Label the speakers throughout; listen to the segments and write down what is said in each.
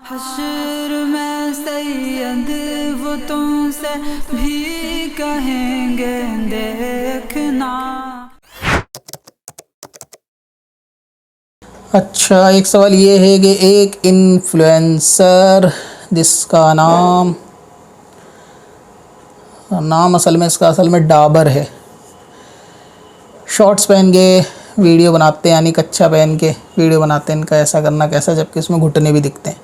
Speaker 1: हश्र में सैयद वो तुमसे भी कहेंगे देखना।
Speaker 2: अच्छा, एक सवाल ये है कि एक इन्फ्लुएंसर जिसका नाम असल में डाबर है, शॉर्ट्स पहन के वीडियो बनाते हैं, यानी कच्छा पहन के वीडियो बनाते हैं इनका ऐसा करना कैसा, जबकि इसमें घुटने भी दिखते हैं।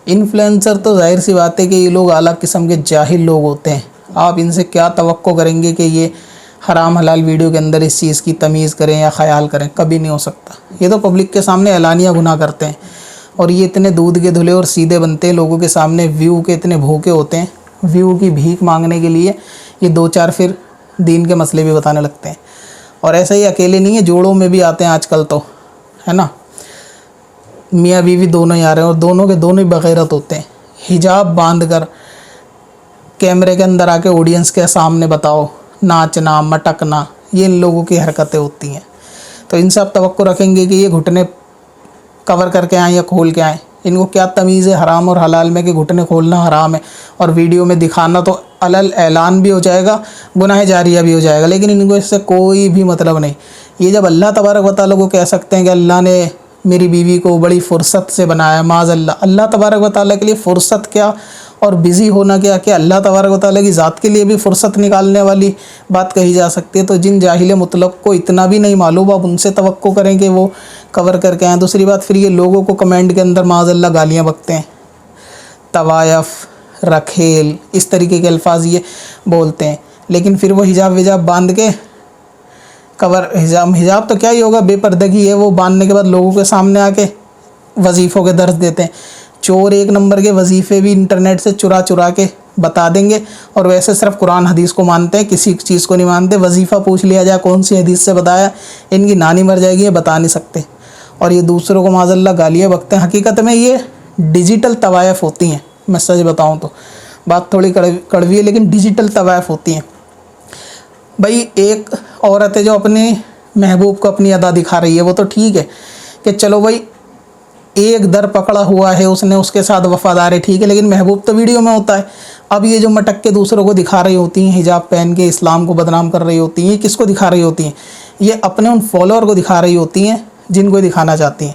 Speaker 2: इन्फ्लुएंसर तो जाहिर सी बात है कि ये लोग आला किस्म के जाहिल लोग होते हैं। आप इनसे क्या तवक्को करेंगे कि ये हराम हलाल वीडियो के अंदर इस चीज़ की तमीज़ करें या ख़याल करें? कभी नहीं हो सकता। ये तो पब्लिक के सामने एलानिया गुनाह करते हैं, और ये इतने दूध के धुले और सीधे बनते हैं, लोगों के सामने व्यू के इतने भूखे होते हैं, व्यू की भीख मांगने के लिए ये दो चार फिर दीन के मसले भी बताने लगते हैं। और ऐसा ही अकेले नहीं है, जोड़ों में भी आते हैं आजकल तो, है ना। मियाँ बीवी दोनों ही आ रहे हैं और दोनों के दोनों ही बग़ैरत होते हैं। हिजाब बांध कर कैमरे के अंदर आके ऑडियंस के सामने बताओ, नाचना मटकना, ये इन लोगों की हरकतें होती हैं। तो इनसे आप तवक्को रखेंगे कि ये घुटने कवर करके आएँ या खोल के आएँ? इनको क्या तमीज़ है हराम और हलाल में कि घुटने खोलना हराम है और वीडियो में दिखाना तो अलल ऐलान भी हो जाएगा, गुनाह जारिया भी हो जाएगा, लेकिन इनको इससे कोई भी मतलब नहीं। ये जब अल्लाह तबारक व तआला को कह सकते हैं कि अल्लाह ने मेरी बीवी को बड़ी फ़ुर्सत से बनाया, माज़अल्लाह, अल्लाह तबारक व तआला के लिए फ़ुर्सत क्या और बिज़ी होना क्या, कि अल्लाह तबारक व तआला की ज़ात के लिए भी फ़ुर्सत निकालने वाली बात कही जा सकती है। तो जिन जाहिल मुतलक को इतना भी नहीं मालूम, आप उनसे तवक्को करें कि वो कवर करके आएँ। दूसरी बात, फिर ये लोगों को कमेंट के अंदर माज़अल्लाह गालियाँ बकते हैं, तवायफ़, रखेल, इस तरीके के अल्फाज ये बोलते हैं, लेकिन फिर वो हिजाब विजाब बांध के कवर, हिजाब तो क्या ही होगा, बेपर्दगी है, वो बांधने के बाद लोगों के सामने आके वजीफ़ों के दर्स देते हैं। चोर एक नंबर के वजीफ़े भी इंटरनेट से चुरा चुरा के बता देंगे, और वैसे सिर्फ कुरान हदीस को मानते हैं, किसी चीज़ को नहीं मानते। वजीफ़ा पूछ लिया जाए कौन सी हदीस से बताया, इनकी नानी मर जाएगी, ये बता नहीं सकते, और ये दूसरों को माज़अल्लाह गालियाँ बकते हैं। हकीकत में ये डिजिटल तवायफ़ होती हैं। मैं सच बताऊँ तो बात थोड़ी कड़वी है, लेकिन डिजिटल तवायफ़ होती हैं। भाई एक औरत है जो अपने महबूब को अपनी अदा दिखा रही है, वो तो ठीक है कि चलो भाई एक दर पकड़ा हुआ है उसने, उसके साथ वफ़ादार है, ठीक है, लेकिन महबूब तो वीडियो में होता है। अब ये जो मटक के दूसरों को दिखा रही होती हैं, हिजाब पहन के इस्लाम को बदनाम कर रही होती हैं, ये किसको दिखा रही होती हैं? ये अपने उन फॉलोअर को दिखा रही होती हैं जिनको दिखाना चाहती हैं।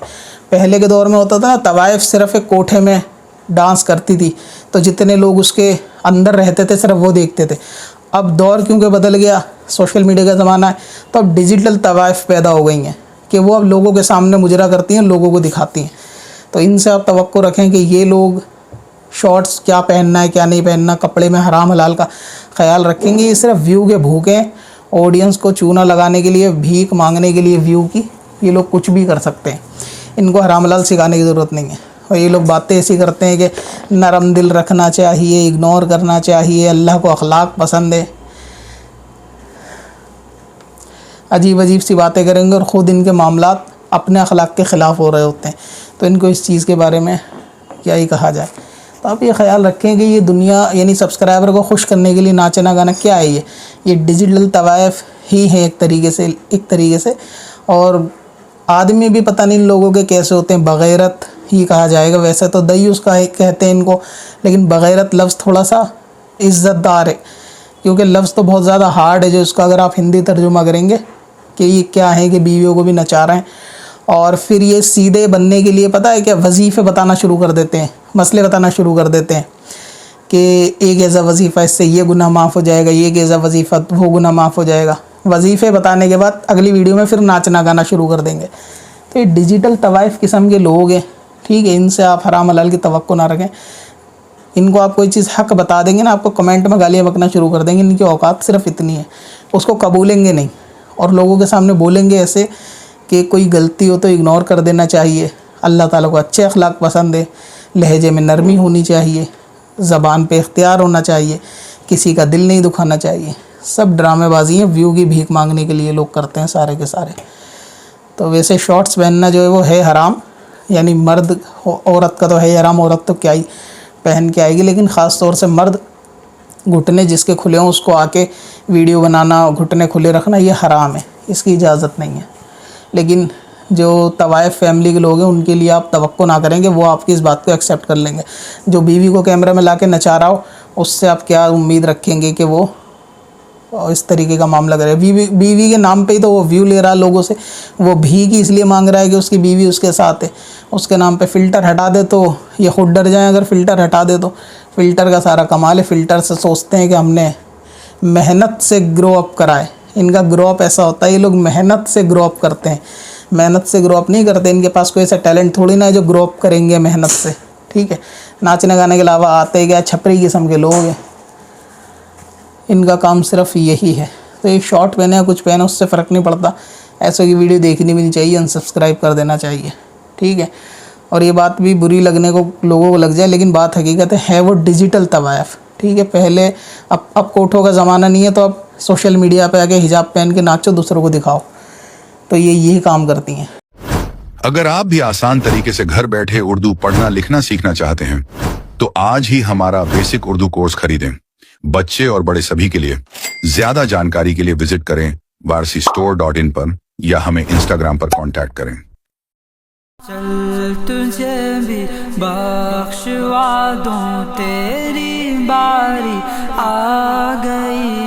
Speaker 2: पहले के दौर में होता था ना, तवाइफ सिर्फ़ एक कोठे में डांस करती थी, तो जितने लोग उसके अंदर रहते थे सिर्फ वो देखते थे। अब दौर क्योंकि बदल गया, सोशल मीडिया का ज़माना है, तो अब डिजिटल तवाइफ पैदा हो गई हैं कि वो अब लोगों के सामने मुजरा करती हैं, लोगों को दिखाती हैं। तो इनसे आप तवक्को रखें कि ये लोग शॉर्ट्स क्या पहनना है क्या नहीं पहनना, कपड़े में हराम हलाल का ख्याल रखेंगे। ये सिर्फ व्यू के भूखे, ऑडियंस को चूना लगाने के लिए, भीख मांगने के लिए व्यू की, ये लोग कुछ भी कर सकते हैं। इनको हराम हलाल सिखाने की ज़रूरत नहीं है। और ये लोग बातें ऐसी करते हैं कि नरम दिल रखना चाहिए, इग्नोर करना चाहिए, अल्लाह को अखलाक पसंद है, अजीब अजीब सी बातें करेंगे, और ख़ुद इनके मामलात अपने अखलाक के ख़िलाफ़ हो रहे होते हैं। तो इनको इस चीज़ के बारे में क्या ही कहा जाए। तो आप ये ख्याल रखें कि ये दुनिया यानी सब्सक्राइबर को खुश करने के लिए नाचना गाना क्या है, ये डिजिटल तवाइफ ही है एक तरीके से। और आदमी भी पता नहीं इन लोगों के कैसे होते हैं, बग़ैरत ही कहा जाएगा। वैसे तो दयूस का कहते हैं इनको, लेकिन बग़ैरत लफ्ज़ थोड़ा सा इज़्ज़तदार है, क्योंकि लफ्ज़ तो बहुत ज़्यादा हार्ड है, जो इसका अगर आप हिंदी तर्जुमा करेंगे कि ये क्या है कि बीवियों को भी नचा रहे हैं। और फिर ये सीधे बनने के लिए पता है क्या, वजीफ़े बताना शुरू कर देते हैं, मसले बताना शुरू कर देते हैं कि एक ऐसा वजीफ़ा, इससे ये गुनाह माफ़ हो जाएगा, ये ऐसा वजीफ़ा वो गुनाह माफ़ हो जाएगा। वजीफ़े बताने के बाद अगली वीडियो में फिर नाचना गाना शुरू कर देंगे। तो ये डिजिटल तवाइफ किस्म के लोग हैं, ठीक है। इनसे आप हराम हलाल की तवक्को ना रखें। इनको आप कोई चीज़ हक बता देंगे ना, आपको कमेंट में गालियाँ बकना शुरू कर देंगे। इनकी औकात सिर्फ इतनी है, उसको कबूलेंगे नहीं, और लोगों के सामने बोलेंगे ऐसे कि कोई गलती हो तो इग्नोर कर देना चाहिए। अल्लाह ताला को अच्छे अखलाक पसंद है, लहजे में नरमी होनी चाहिए, ज़बान पे इख्तियार होना चाहिए, किसी का दिल नहीं दुखाना चाहिए। सब ड्रामेबाजी हैं, व्यू की भीख मांगने के लिए लोग करते हैं सारे के सारे। तो वैसे शॉर्ट्स पहनना जो है वो है हराम, यानी मर्द औरत का तो है हराम, औरत तो क्या ही पहन के आएगी, लेकिन ख़ास तौर से मर्द घुटने जिसके खुले हों उसको आके वीडियो बनाना, घुटने खुले रखना, ये हराम है, इसकी इजाज़त नहीं है। लेकिन जो तवाइफ फैमिली के लोग हैं उनके लिए आप तवक्को ना करेंगे, वो आपकी इस बात को एक्सेप्ट कर लेंगे। जो बीवी को कैमरा में ला के नचा रहा हो उससे आप क्या उम्मीद रखेंगे कि वो इस तरीके का मामला करे। बीवी के नाम पे ही तो वो व्यू ले रहा है लोगों से, वो भीख इसलिए मांग रहा है कि उसकी बीवी उसके साथ है। उसके नाम पे फ़िल्टर हटा दे तो ये खुद डर जाए, अगर फ़िल्टर हटा दे तो। फ़िल्टर का सारा कमाल है, फ़िल्टर से सोचते हैं कि हमने मेहनत से ग्रो अप करा है। इनका ग्रो अप ऐसा होता है, ये लोग मेहनत से ग्रो अप करते हैं, मेहनत से ग्रो अप नहीं करते। इनके पास कोई ऐसा टैलेंट थोड़ी ना है जो ग्रो अप करेंगे मेहनत से, ठीक है। नाचने गाने के अलावा आते क्या छपरी किस्म के लोग हैं, इनका काम सिर्फ यही है। तो ये शॉर्ट पहने या कुछ पहने उससे फ़र्क नहीं पड़ता, ऐसों की वीडियो देखनी भी नहीं चाहिए, अनसब्सक्राइब कर देना चाहिए, ठीक है। और ये बात भी बुरी लगने को लोगों को लग जाए, लेकिन बात हकीकत है वो डिजिटल तवायफ़, ठीक है। पहले अब कोठों का ज़माना नहीं है, तो अब सोशल मीडिया पे आके हिजाब पहन के नाचो, दूसरों को दिखाओ, तो ये यही काम करती हैं।
Speaker 3: अगर आप भी आसान तरीके से घर बैठे उर्दू पढ़ना लिखना सीखना चाहते हैं तो आज ही हमारा बेसिक उर्दू कोर्स खरीदें। बच्चे और बड़े सभी के लिए। ज्यादा जानकारी के लिए विजिट करें varsistore.in पर या हमें इंस्टाग्राम पर कांटेक्ट करें।
Speaker 1: चल तुझे भी बख्शवा दूं, तेरी बारी आ गई।